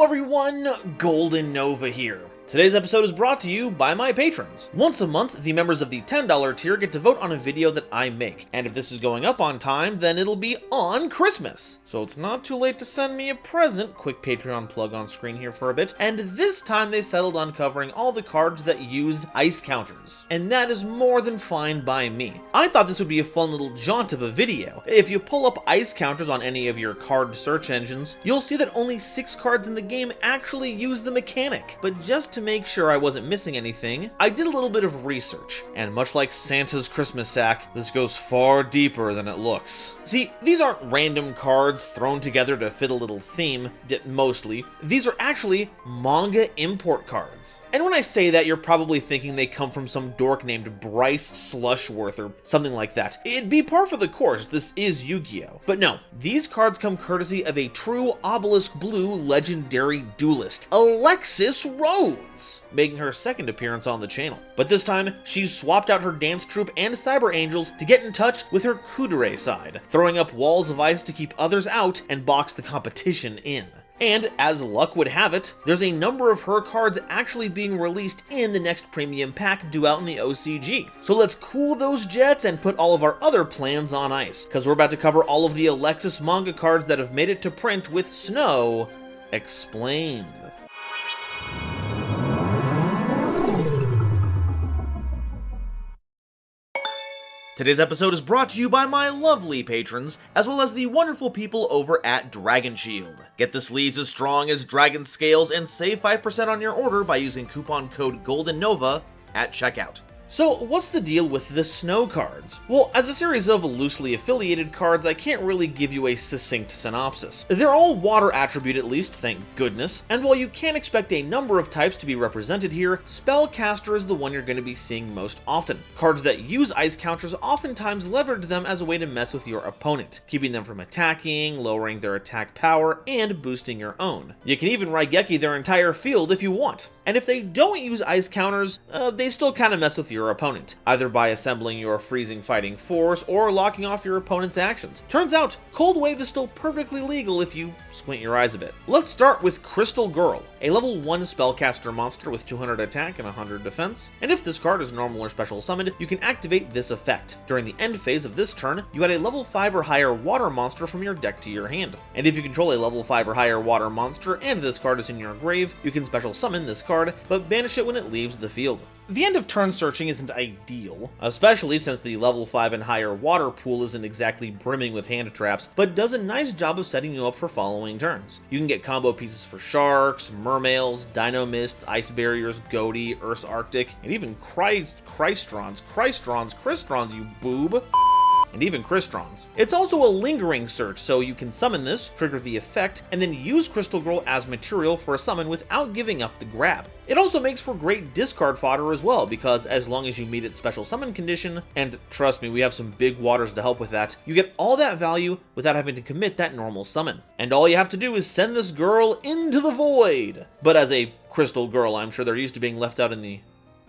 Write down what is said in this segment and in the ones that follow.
everyone, GoldenNova here. Today's episode is brought to you by my patrons. Once a month, the members of the $10 tier get to vote on a video that I make, and if this is going up on time, then it'll be on Christmas. So it's not too late to send me a present. Quick Patreon plug on screen here for a bit, and this time they settled on covering all the cards that used ice counters. And that is more than fine by me. I thought this would be a fun little jaunt of a video. If you pull up ice counters on any of your card search engines, you'll see that only 6 cards in the game actually use the mechanic. But just to make sure I wasn't missing anything, I did a little bit of research, and much like Santa's Christmas sack, this goes far deeper than it looks. See, these aren't random cards thrown together to fit a little theme, mostly. These are actually manga import cards. And when I say that, you're probably thinking they come from some dork named Bryce Slushworth or something like that. It'd be par for the course, this is Yu-Gi-Oh! But no, these cards come courtesy of a true Obelisk Blue legendary duelist, Alexis Rhodes, making her second appearance on the channel. But this time, she's swapped out her dance troupe and cyber angels to get in touch with her kudere side, throwing up walls of ice to keep others out and box the competition in. And as luck would have it, there's a number of her cards actually being released in the next premium pack due out in the OCG. So let's cool those jets and put all of our other plans on ice, because we're about to cover all of the Alexis manga cards that have made it to print with Snow Explained. Today's episode is brought to you by my lovely patrons, as well as the wonderful people over at Dragon Shield. Get the sleeves as strong as dragon scales and save 5% on your order by using coupon code GoldenNova at checkout. So what's the deal with the Snow cards? Well, as a series of loosely affiliated cards, I can't really give you a succinct synopsis. They're all water attribute at least, thank goodness, and while you can expect a number of types to be represented here, Spellcaster is the one you're going to be seeing most often. Cards that use ice counters oftentimes leverage them as a way to mess with your opponent, keeping them from attacking, lowering their attack power, and boosting your own. You can even Raigeki their entire field if you want. And if they don't use ice counters, they still kind of mess with your opponent, either by assembling your freezing fighting force or locking off your opponent's actions. Turns out, Cold Wave is still perfectly legal if you squint your eyes a bit. Let's start with Crystal Girl, a level 1 spellcaster monster with 200 attack and 100 defense, and if this card is normal or special summoned, you can activate this effect. During the end phase of this turn, you add a level 5 or higher water monster from your deck to your hand. And if you control a level 5 or higher water monster and this card is in your grave, you can special summon this card, but banish it when it leaves the field. The end of turn searching isn't ideal, especially since the level 5 and higher water pool isn't exactly brimming with hand traps, but does a nice job of setting you up for following turns. You can get combo pieces for Sharks, Mermails, Dino Mists, Ice Barriers, Goaty, Earth's Arctic, and even Chrystrons, you boob! And even Chrystrons. It's also a lingering search, so you can summon this, trigger the effect, and then use Crystal Girl as material for a summon without giving up the grab. It also makes for great discard fodder as well, because as long as you meet its special summon condition, and trust me, we have some big waters to help with that, you get all that value without having to commit that normal summon. And all you have to do is send this girl into the void! But as a Crystal Girl, I'm sure they're used to being left out in the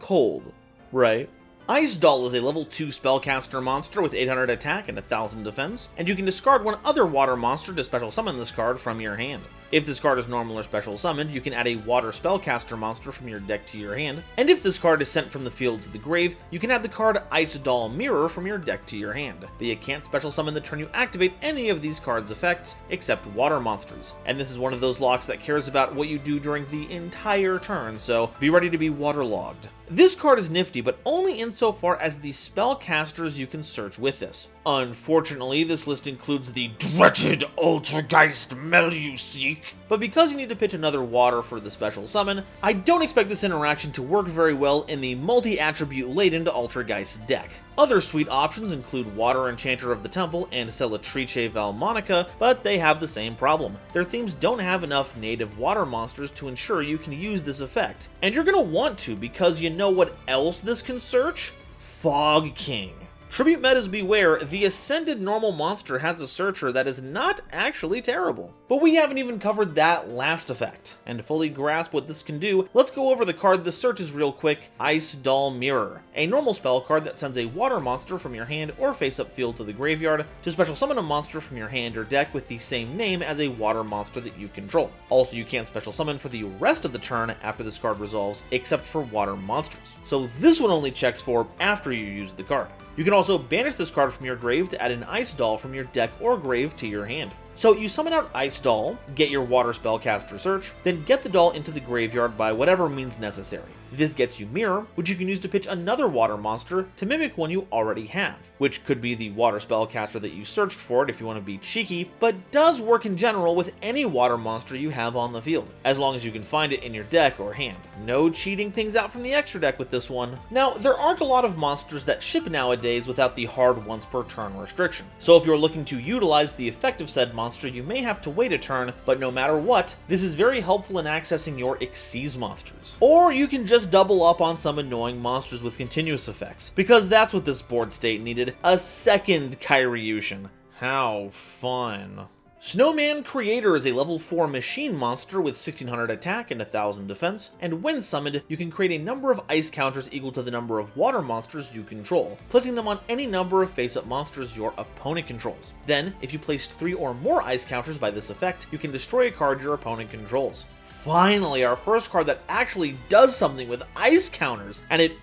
cold, right? Ice Doll is a level 2 spellcaster monster with 800 attack and 1000 defense, and you can discard one other water monster to special summon this card from your hand. If this card is normal or special summoned, you can add a water spellcaster monster from your deck to your hand, and if this card is sent from the field to the grave, you can add the card Ice Doll Mirror from your deck to your hand. But you can't special summon the turn you activate any of these cards' effects, except water monsters. And this is one of those locks that cares about what you do during the entire turn, so be ready to be waterlogged. This card is nifty, but only insofar as the spellcasters you can search with this. Unfortunately, this list includes the dreaded Altergeist Meluseek, but because you need to pitch another water for the special summon, I don't expect this interaction to work very well in the multi-attribute laden Altergeist deck. Other sweet options include Water Enchanter of the Temple and Celatrice Valmonica, but they have the same problem. Their themes don't have enough native water monsters to ensure you can use this effect. And you're gonna want to, because you know what else this can search? Fog King. Tribute metas beware, the Ascended normal monster has a searcher that is not actually terrible. But we haven't even covered that last effect. And to fully grasp what this can do, let's go over the card the searches real quick, Ice Doll Mirror. A normal spell card that sends a water monster from your hand or face-up field to the graveyard to special summon a monster from your hand or deck with the same name as a water monster that you control. Also, you can't special summon for the rest of the turn after this card resolves, except for water monsters. So this one only checks for after you use the card. You can also banish this card from your grave to add an Ice Doll from your deck or grave to your hand. So you summon out Ice Doll, get your water spellcaster search, then get the doll into the graveyard by whatever means necessary. This gets you Mirror, which you can use to pitch another water monster to mimic one you already have, which could be the water spellcaster that you searched for it if you want to be cheeky, but does work in general with any water monster you have on the field, as long as you can find it in your deck or hand. No cheating things out from the extra deck with this one. Now, there aren't a lot of monsters that ship nowadays without the hard once per turn restriction, so if you're looking to utilize the effect of said monster, you may have to wait a turn, but no matter what, this is very helpful in accessing your Xyz monsters. Or you can just double up on some annoying monsters with continuous effects, because that's what this board state needed, a second Kyriushin. How fun. Snowman Creator is a level 4 machine monster with 1600 attack and 1000 defense, and when summoned, you can create a number of ice counters equal to the number of water monsters you control, placing them on any number of face-up monsters your opponent controls. Then, if you placed 3 or more ice counters by this effect, you can destroy a card your opponent controls. Finally, our first card that actually does something with ice counters, and it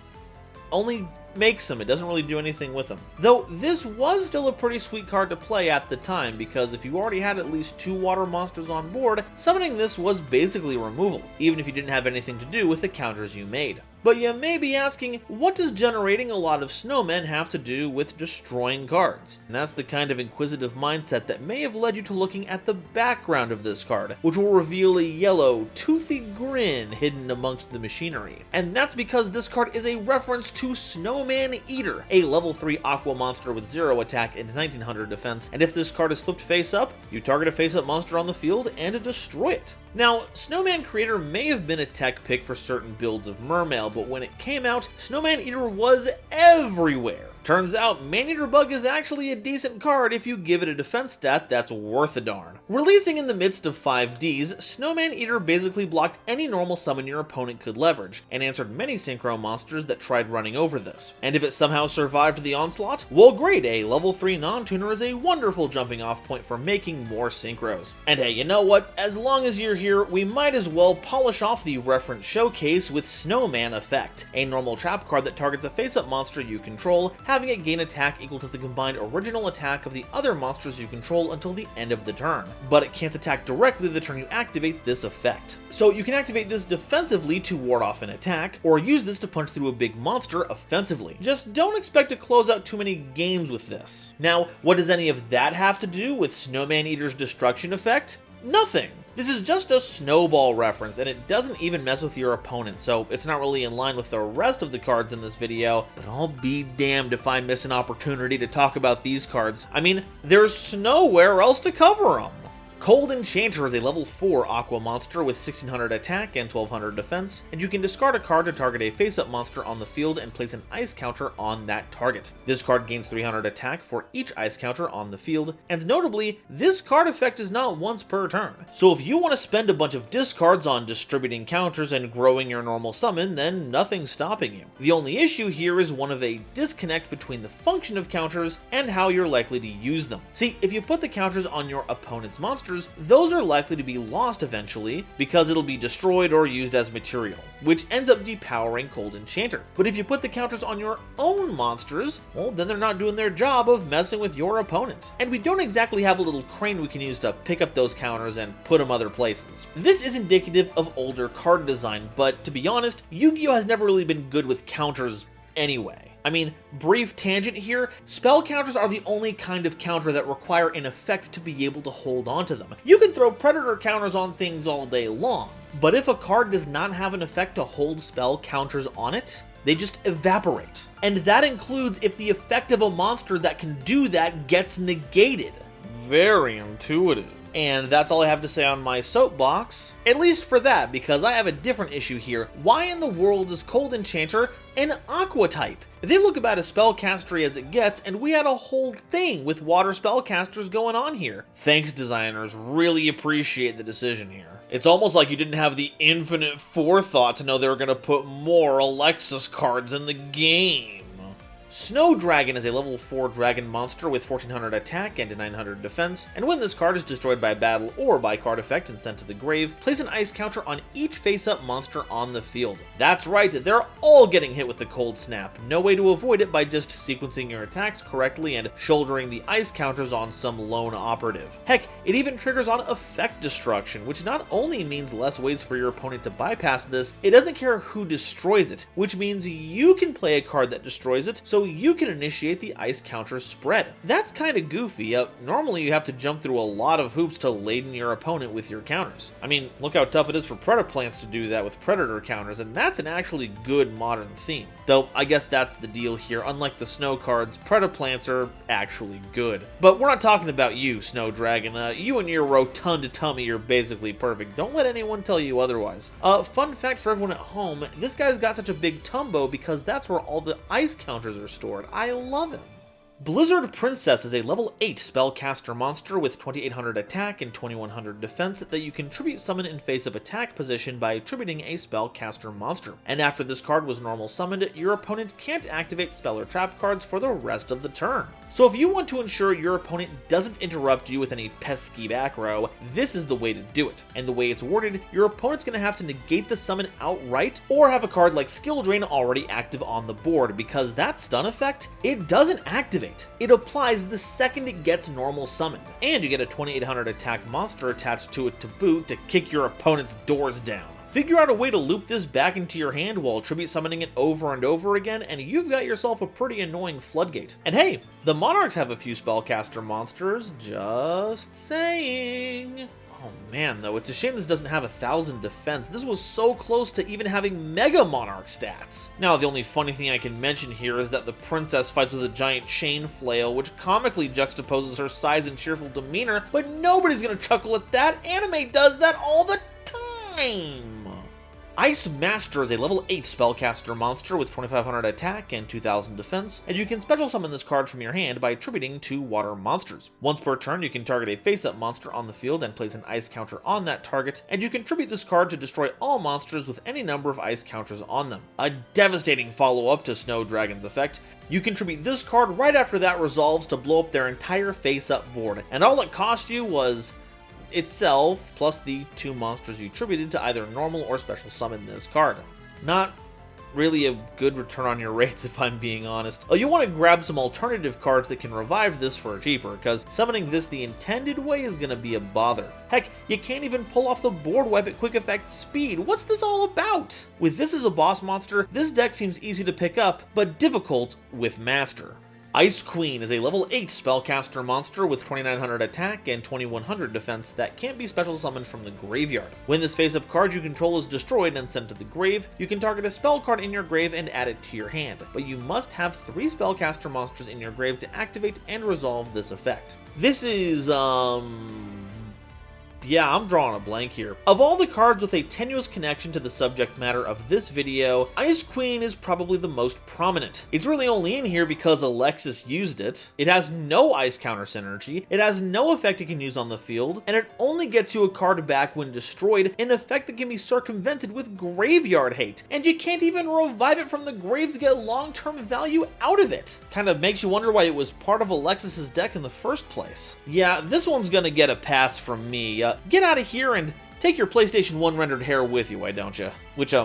only makes them, it doesn't really do anything with them. Though this was still a pretty sweet card to play at the time, because if you already had at least 2 water monsters on board, summoning this was basically removal, even if you didn't have anything to do with the counters you made. But you may be asking, what does generating a lot of snowmen have to do with destroying cards? And that's the kind of inquisitive mindset that may have led you to looking at the background of this card, which will reveal a yellow, toothy grin hidden amongst the machinery. And that's because this card is a reference to Snowman Eater, a level 3 aqua monster with 0 attack and 1900 defense, and if this card is flipped face up, you target a face-up monster on the field and destroy it. Now, Snowman Creator may have been a tech pick for certain builds of Mermail, but when it came out, Snowman Eater was everywhere. Turns out, Maneater Bug is actually a decent card if you give it a defense stat that's worth a darn. Releasing in the midst of 5Ds, Snowman Eater basically blocked any normal summon your opponent could leverage, and answered many synchro monsters that tried running over this. And if it somehow survived the onslaught, well great, a level 3 non-tuner is a wonderful jumping off point for making more synchros. And hey, you know what? As long as you're here, we might as well polish off the reference showcase with Snowman Effect, a normal trap card that targets a face-up monster you control, having it gain attack equal to the combined original attack of the other monsters you control until the end of the turn, but it can't attack directly the turn you activate this effect. So you can activate this defensively to ward off an attack, or use this to punch through a big monster offensively. Just don't expect to close out too many games with this. Now, what does any of that have to do with Snowman Eater's destruction effect? Nothing! This is just a snowball reference, and it doesn't even mess with your opponent, so it's not really in line with the rest of the cards in this video, but I'll be damned if I miss an opportunity to talk about these cards. I mean, there's nowhere else to cover them! Cold Enchanter is a level 4 aqua monster with 1600 attack and 1200 defense, and you can discard a card to target a face-up monster on the field and place an ice counter on that target. This card gains 300 attack for each ice counter on the field, and notably, this card effect is not once per turn. So if you want to spend a bunch of discards on distributing counters and growing your normal summon, then nothing's stopping you. The only issue here is one of a disconnect between the function of counters and how you're likely to use them. See, if you put the counters on your opponent's monster, those are likely to be lost eventually because it'll be destroyed or used as material, which ends up depowering Cold Enchanter. But if you put the counters on your own monsters, well, then they're not doing their job of messing with your opponent. And we don't exactly have a little crane we can use to pick up those counters and put them other places. This is indicative of older card design, but to be honest, Yu-Gi-Oh! Has never really been good with counters anyway. I mean, brief tangent here, spell counters are the only kind of counter that require an effect to be able to hold onto them. You can throw predator counters on things all day long, but if a card does not have an effect to hold spell counters on it, they just evaporate. And that includes if the effect of a monster that can do that gets negated. Very intuitive. And that's all I have to say on my soapbox, at least for that, because I have a different issue here. Why in the world is Cold Enchanter an Aqua type? They look about as spellcastery as it gets, and we had a whole thing with water spellcasters going on here. Thanks, designers, really appreciate the decision here. It's almost like you didn't have the infinite forethought to know they were going to put more Alexis cards in the game. Snow Dragon is a level 4 dragon monster with 1400 attack and 900 defense, and when this card is destroyed by battle or by card effect and sent to the grave, place an ice counter on each face-up monster on the field. That's right, they're all getting hit with the cold snap. No way to avoid it by just sequencing your attacks correctly and shouldering the ice counters on some lone operative. Heck, it even triggers on effect destruction, which not only means less ways for your opponent to bypass this, it doesn't care who destroys it, which means you can play a card that destroys it, so you can initiate the ice counter spread. That's kinda goofy. Normally you have to jump through a lot of hoops to laden your opponent with your counters. I mean, look how tough it is for Predaplants to do that with Predator counters, and that's an actually good modern theme. Though, I guess that's the deal here. Unlike the Snow cards, Predaplants are actually good. But we're not talking about you, Snow Dragon. You and your rotund tummy are basically perfect. Don't let anyone tell you otherwise. Fun fact for everyone at home, this guy's got such a big tumbo because that's where all the ice counters are stored. I love him. Blizzard Princess is a level 8 spellcaster monster with 2800 attack and 2100 defense that you can tribute summon in face-up attack position by attributing a spellcaster monster. And after this card was normal summoned, your opponent can't activate spell or trap cards for the rest of the turn. So if you want to ensure your opponent doesn't interrupt you with any pesky back row, this is the way to do it. And the way it's worded, your opponent's going to have to negate the summon outright or have a card like Skill Drain already active on the board, because that stun effect, it doesn't activate. It applies the second it gets normal summoned, and you get a 2800 attack monster attached to it to boot to kick your opponent's doors down. Figure out a way to loop this back into your hand while tribute summoning it over and over again, and you've got yourself a pretty annoying floodgate. And hey, the Monarchs have a few spellcaster monsters, just saying. Oh man, though, it's a shame this doesn't have 1000 defense. This was so close to even having Mega Monarch stats. Now, the only funny thing I can mention here is that the princess fights with a giant chain flail, which comically juxtaposes her size and cheerful demeanor, but nobody's gonna chuckle at that. Anime does that all the time! Ice Master is a level 8 spellcaster monster with 2500 attack and 2000 defense, and you can special summon this card from your hand by attributing 2 water monsters. Once per turn, you can target a face-up monster on the field and place an ice counter on that target, and you can tribute this card to destroy all monsters with any number of ice counters on them. A devastating follow-up to Snow Dragon's effect. You can tribute this card right after that resolves to blow up their entire face-up board, and all it cost you was itself, plus the 2 monsters you tributed to either normal or special summon this card. Not really a good return on your rates, if I'm being honest. You want to grab some alternative cards that can revive this for cheaper, because summoning this the intended way is going to be a bother. Heck, you can't even pull off the board wipe at quick effect speed. What's this all about? With this as a boss monster, this deck seems easy to pick up, but difficult with Master. Ice Queen is a level 8 spellcaster monster with 2900 attack and 2100 defense that can't be special summoned from the graveyard. When this face-up card you control is destroyed and sent to the grave, you can target a spell card in your grave and add it to your hand, but you must have 3 spellcaster monsters in your grave to activate and resolve this effect. This is, yeah, I'm drawing a blank here. Of all the cards with a tenuous connection to the subject matter of this video, Ice Queen is probably the most prominent. It's really only in here because Alexis used it. It has no ice counter synergy, it has no effect it can use on the field, and it only gets you a card back when destroyed, an effect that can be circumvented with Graveyard Hate, and you can't even revive it from the grave to get long-term value out of it. Kind of makes you wonder why it was part of Alexis's deck in the first place. Yeah, this one's gonna get a pass from me. Get out of here and take your PlayStation 1 rendered hair with you, why don't you? Which,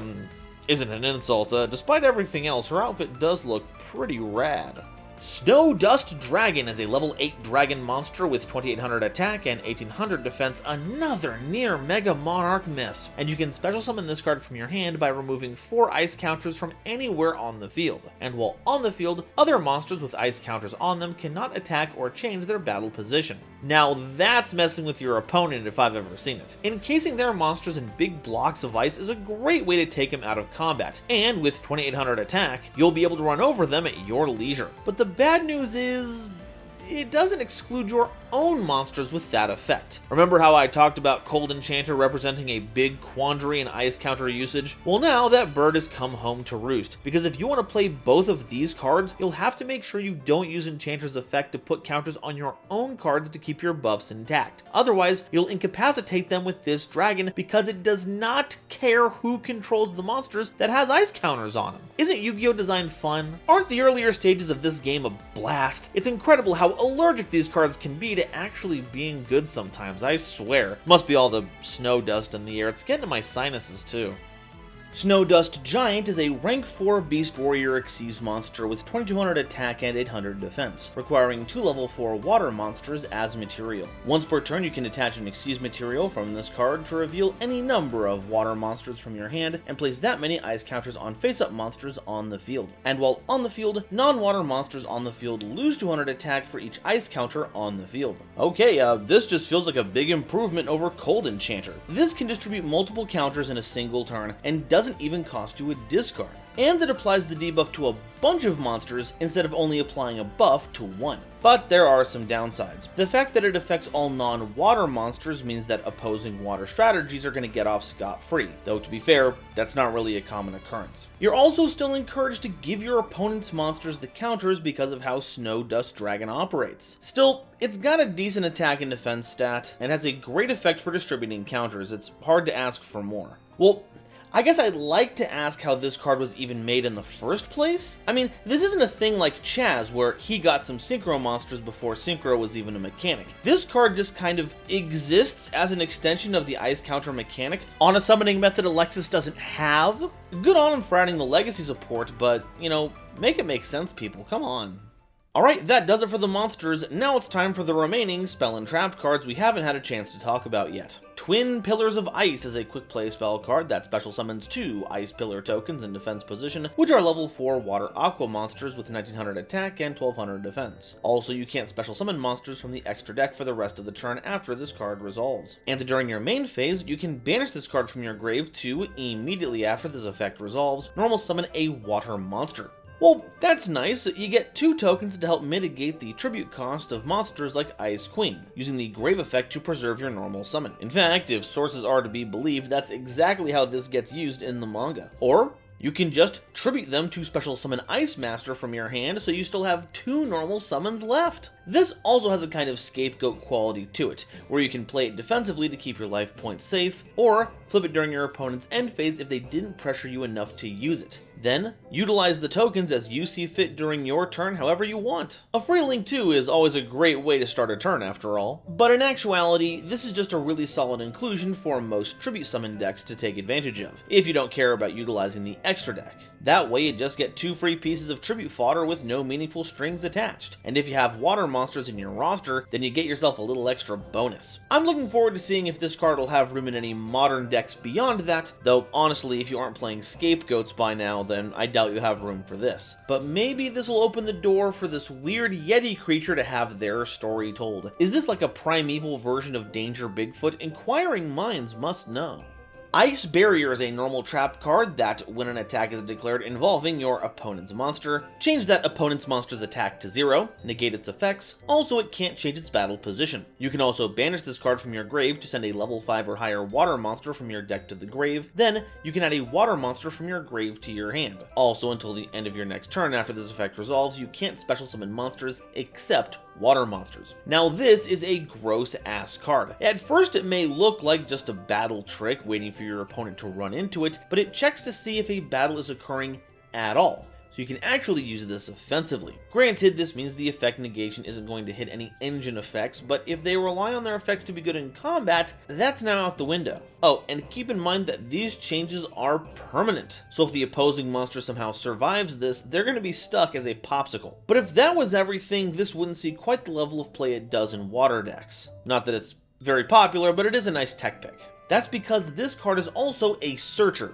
isn't an insult. Despite everything else, her outfit does look pretty rad. Snow Dust Dragon is a level 8 dragon monster with 2800 attack and 1800 defense, another near Mega Monarch miss, and you can special summon this card from your hand by removing 4 ice counters from anywhere on the field, and while on the field, other monsters with ice counters on them cannot attack or change their battle position. Now that's messing with your opponent if I've ever seen it. Encasing their monsters in big blocks of ice is a great way to take them out of combat, and with 2800 attack, you'll be able to run over them at your leisure. But the bad news is, it doesn't exclude your own monsters with that effect. Remember how I talked about Cold Enchanter representing a big quandary in ice counter usage? Well, now that bird has come home to roost, because if you want to play both of these cards, you'll have to make sure you don't use Enchanter's effect to put counters on your own cards to keep your buffs intact. Otherwise, you'll incapacitate them with this dragon because it does not care who controls the monsters that has ice counters on them. Isn't Yu-Gi-Oh! Design fun? Aren't the earlier stages of this game a blast? It's incredible how allergic these cards can be to actually being good sometimes, I swear. Must be all the snow dust in the air, it's getting to my sinuses too. Snowdust Giant is a rank 4 Beast Warrior Xyz monster with 2200 attack and 800 defense, requiring 2 level 4 water monsters as material. Once per turn, you can attach an Xyz material from this card to reveal any number of water monsters from your hand and place that many ice counters on face-up monsters on the field. And while on the field, non-water monsters on the field lose 200 attack for each ice counter on the field. Okay, this just feels like a big improvement over Cold Enchanter. This can distribute multiple counters in a single turn and doesn't even cost you a discard. And it applies the debuff to a bunch of monsters instead of only applying a buff to one. But there are some downsides. The fact that it affects all non-water monsters means that opposing water strategies are going to get off scot-free, though to be fair, that's not really a common occurrence. You're also still encouraged to give your opponent's monsters the counters because of how Snow Dust Dragon operates. Still, it's got a decent attack and defense stat, and has a great effect for distributing counters. It's hard to ask for more. Well, I guess I'd like to ask how this card was even made in the first place. I mean, this isn't a thing like Chaz, where he got some Synchro monsters before Synchro was even a mechanic. This card just kind of exists as an extension of the ice counter mechanic on a summoning method Alexis doesn't have. Good on him for adding the legacy support, but, you know, make it make sense, people, come on. Alright, that does it for the monsters. Now it's time for the remaining spell and trap cards we haven't had a chance to talk about yet. Twin Pillars of Ice is a quick play spell card that special summons 2 Ice Pillar tokens in defense position, which are level 4 Water Aqua monsters with 1900 attack and 1200 defense. Also, you can't special summon monsters from the extra deck for the rest of the turn after this card resolves. And during your main phase, you can banish this card from your grave to, immediately after this effect resolves, normal summon a Water monster. Well, that's nice. You get 2 tokens to help mitigate the tribute cost of monsters like Ice Queen, using the Grave effect to preserve your normal summon. In fact, if sources are to be believed, that's exactly how this gets used in the manga. Or you can just tribute them to special summon Ice Master from your hand so you still have 2 normal summons left. This also has a kind of scapegoat quality to it, where you can play it defensively to keep your life points safe, or flip it during your opponent's end phase if they didn't pressure you enough to use it. Then, utilize the tokens as you see fit during your turn however you want. A free link too is always a great way to start a turn after all. But in actuality, this is just a really solid inclusion for most tribute summon decks to take advantage of, if you don't care about utilizing the extra deck. That way you just get 2 free pieces of tribute fodder with no meaningful strings attached. And if you have water monsters in your roster, then you get yourself a little extra bonus. I'm looking forward to seeing if this card will have room in any modern decks beyond that, though honestly if you aren't playing Scapegoats by now, then I doubt you have room for this. But maybe this will open the door for this weird Yeti creature to have their story told. Is this like a primeval version of Danger Bigfoot? Inquiring minds must know. Ice Barrier is a normal trap card that, when an attack is declared involving your opponent's monster, change that opponent's monster's attack to 0, negate its effects, also it can't change its battle position. You can also banish this card from your grave to send a level 5 or higher water monster from your deck to the grave, then you can add a water monster from your grave to your hand. Also, until the end of your next turn after this effect resolves, you can't special summon monsters except water monsters. Now this is a gross ass card. At first it may look like just a battle trick waiting for your opponent to run into it, but it checks to see if a battle is occurring at all, so you can actually use this offensively. Granted, this means the effect negation isn't going to hit any engine effects, but if they rely on their effects to be good in combat, that's now out the window. Oh, and keep in mind that these changes are permanent, so if the opposing monster somehow survives this, they're going to be stuck as a popsicle. But if that was everything, this wouldn't see quite the level of play it does in water decks. Not that it's very popular, but it is a nice tech pick. That's because this card is also a searcher.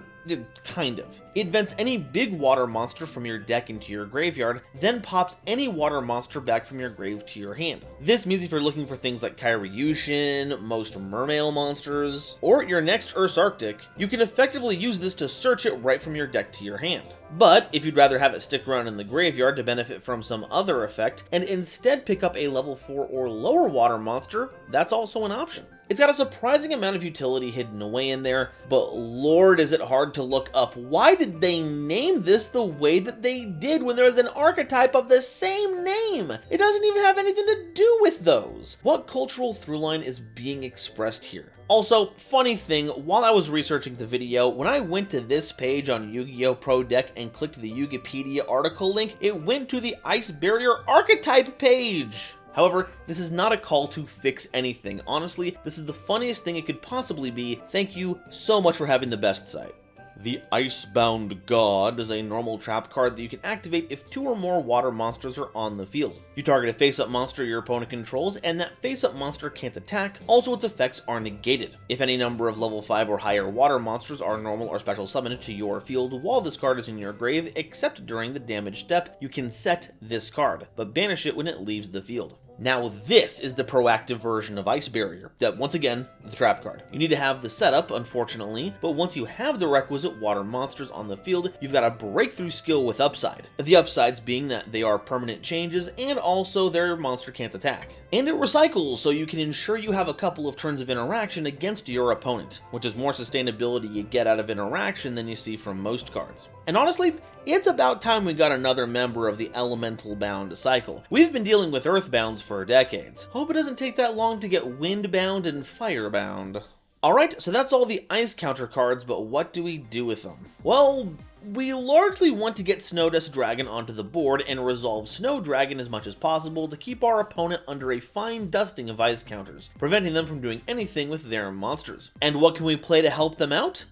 Kind of. It vents any big water monster from your deck into your graveyard, then pops any water monster back from your grave to your hand. This means if you're looking for things like Kyriushin, most mermail monsters, or your next Ursa Arctic, you can effectively use this to search it right from your deck to your hand. But if you'd rather have it stick around in the graveyard to benefit from some other effect, and instead pick up a level 4 or lower water monster, that's also an option. It's got a surprising amount of utility hidden away in there, but lord is it hard to look up. Why did they name this the way that they did when there is an archetype of the same name? It doesn't even have anything to do with those. What cultural throughline is being expressed here? Also, funny thing, while I was researching the video, when I went to this page on Yu-Gi-Oh! Pro Deck and clicked the Wikipedia article link, it went to the Ice Barrier Archetype page! However, this is not a call to fix anything. Honestly, this is the funniest thing it could possibly be. Thank you so much for having the best site. The Icebound God is a normal trap card that you can activate if 2 or more water monsters are on the field. You target a face-up monster your opponent controls, and that face-up monster can't attack. Also, its effects are negated. If any number of level 5 or higher water monsters are normal or special summoned to your field while this card is in your grave, except during the damage step, you can set this card, but banish it when it leaves the field. Now this is the proactive version of Ice Barrier, that once again, the trap card. You need to have the setup, unfortunately, but once you have the requisite water monsters on the field, you've got a breakthrough skill with upside. The upsides being that they are permanent changes, and also their monster can't attack. And it recycles, so you can ensure you have a couple of turns of interaction against your opponent, which is more sustainability you get out of interaction than you see from most cards. And honestly, it's about time we got another member of the elemental bound cycle. We've been dealing with earthbounds for decades. Hope it doesn't take that long to get windbound and firebound. Alright, so that's all the ice counter cards, but what do we do with them? Well, we largely want to get Snowdust Dragon onto the board and resolve Snow Dragon as much as possible to keep our opponent under a fine dusting of ice counters, preventing them from doing anything with their monsters. And what can we play to help them out?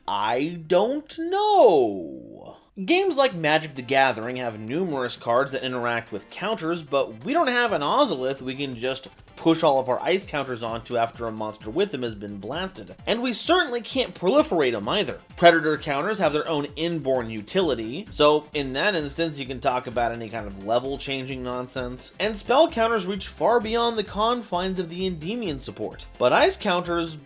I don't know. Games like Magic the Gathering have numerous cards that interact with counters, but we don't have an Ozolith we can just push all of our ice counters onto after a monster with them has been blasted. And we certainly can't proliferate them either. Predator counters have their own inborn utility, so in that instance you can talk about any kind of level changing nonsense. And spell counters reach far beyond the confines of the Endymion support. But ice counters,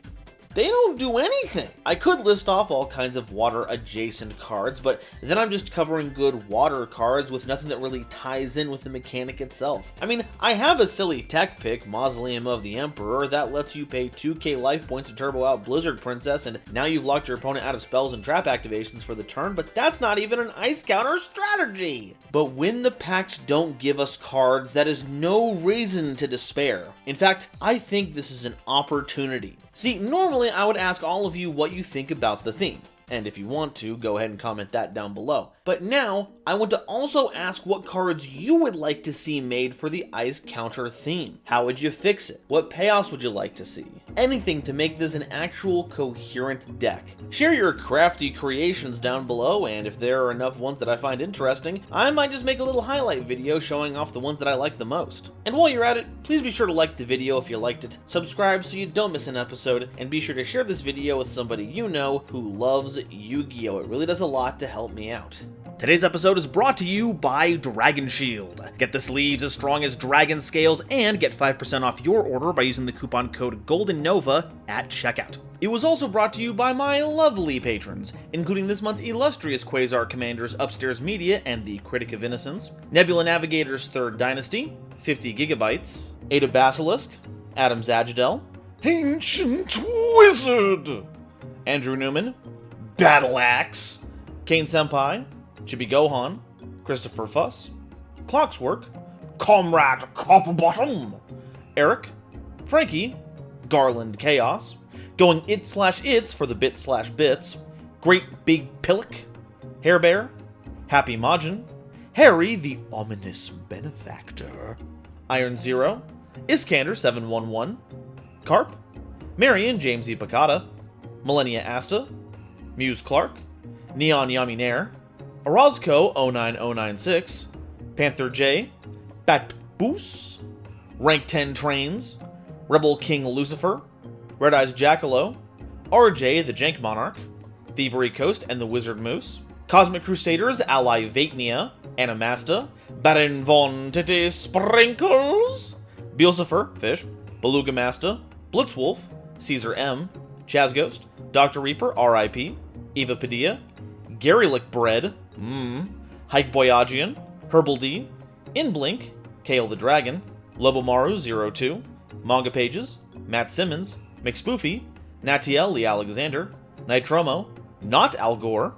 they don't do anything. I could list off all kinds of water adjacent cards, but then I'm just covering good water cards with nothing that really ties in with the mechanic itself. I mean, I have a silly tech pick, Mausoleum of the Emperor, that lets you pay 2k life points to turbo out Blizzard Princess, and now you've locked your opponent out of spells and trap activations for the turn, but that's not even an ice counter strategy. But when the packs don't give us cards, that is no reason to despair. In fact, I think this is an opportunity. See, normally I would ask all of you what you think about the theme, and if you want to, go ahead and comment that down below. But now, I want to also ask what cards you would like to see made for the ice counter theme. How would you fix it? What payoffs would you like to see? Anything to make this an actual coherent deck. Share your crafty creations down below, and if there are enough ones that I find interesting, I might just make a little highlight video showing off the ones that I like the most. And while you're at it, please be sure to like the video if you liked it, subscribe so you don't miss an episode, and be sure to share this video with somebody you know who loves Yu-Gi-Oh! It really does a lot to help me out. Today's episode is brought to you by Dragon Shield. Get the sleeves as strong as dragon scales and get 5% off your order by using the coupon code GoldenNova at checkout. It was also brought to you by my lovely patrons, including this month's illustrious Quasar Commanders Upstairs Media and the Critic of Innocence, Nebula Navigator's Third Dynasty, 50 Gigabytes, Ada Basilisk, Adam Zagidel, Ancient Wizard, Andrew Newman, Battle Axe, Kane Senpai, Chibi Gohan, Christopher Fuss, Clockswork, Comrade Copperbottom, Eric, Frankie, Garland Chaos, Going It/Its for the Bit/Bits, Great Big Pillock, Hair Bear, Happy Majin, Harry the Ominous Benefactor, Iron Zero, Iskander 711, Carp, Marion James E. Picata, Millennia Asta, Muse Clark, Neon Yaminair, Orozco 09096, Panther J, Bat Boos, Rank 10 Trains, Rebel King Lucifer, Red Eyes Jackalow, RJ the Jank Monarch, Thievery Coast and the Wizard Moose, Cosmic Crusaders ally Vatnia, Animasta, Baron Von Titty Sprinkles, Beelzephyr, Fish, Beluga Masta, Blitzwolf, Caesar M, Chazghost, Dr. Reaper, RIP, Eva Padilla, Garylick Bread, Hike Boyagian, Herbal D, Inblink, Kale the Dragon, Lobomaru 02, Manga Pages, Matt Simmons, McSpoofy, Natiel Lee Alexander, Nitromo, Not Al Gore,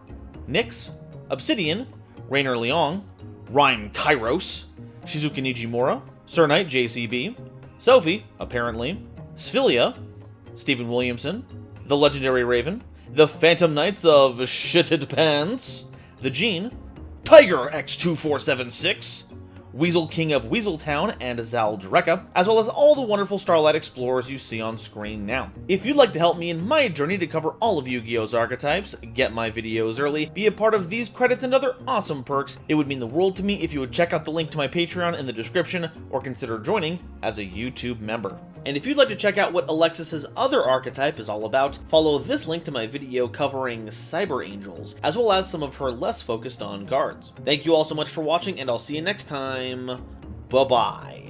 Nyx, Obsidian, Rainer Leong, Ryan Kairos, Shizuka Nijimura, Sir Knight JCB, Sophie, apparently, Sphilia, Stephen Williamson, The Legendary Raven, The Phantom Knights of Shitted Pants, The Gene, Tiger X2476, Weasel King of Weaseltown and Zal Dreka, as well as all the wonderful Starlight Explorers you see on screen now. If you'd like to help me in my journey to cover all of Yu-Gi-Oh's archetypes, get my videos early, be a part of these credits and other awesome perks, it would mean the world to me if you would check out the link to my Patreon in the description or consider joining as a YouTube member. And if you'd like to check out what Alexis's other archetype is all about, follow this link to my video covering Cyber Angels, as well as some of her less focused on cards. Thank you all so much for watching, and I'll see you next time. Bye-bye.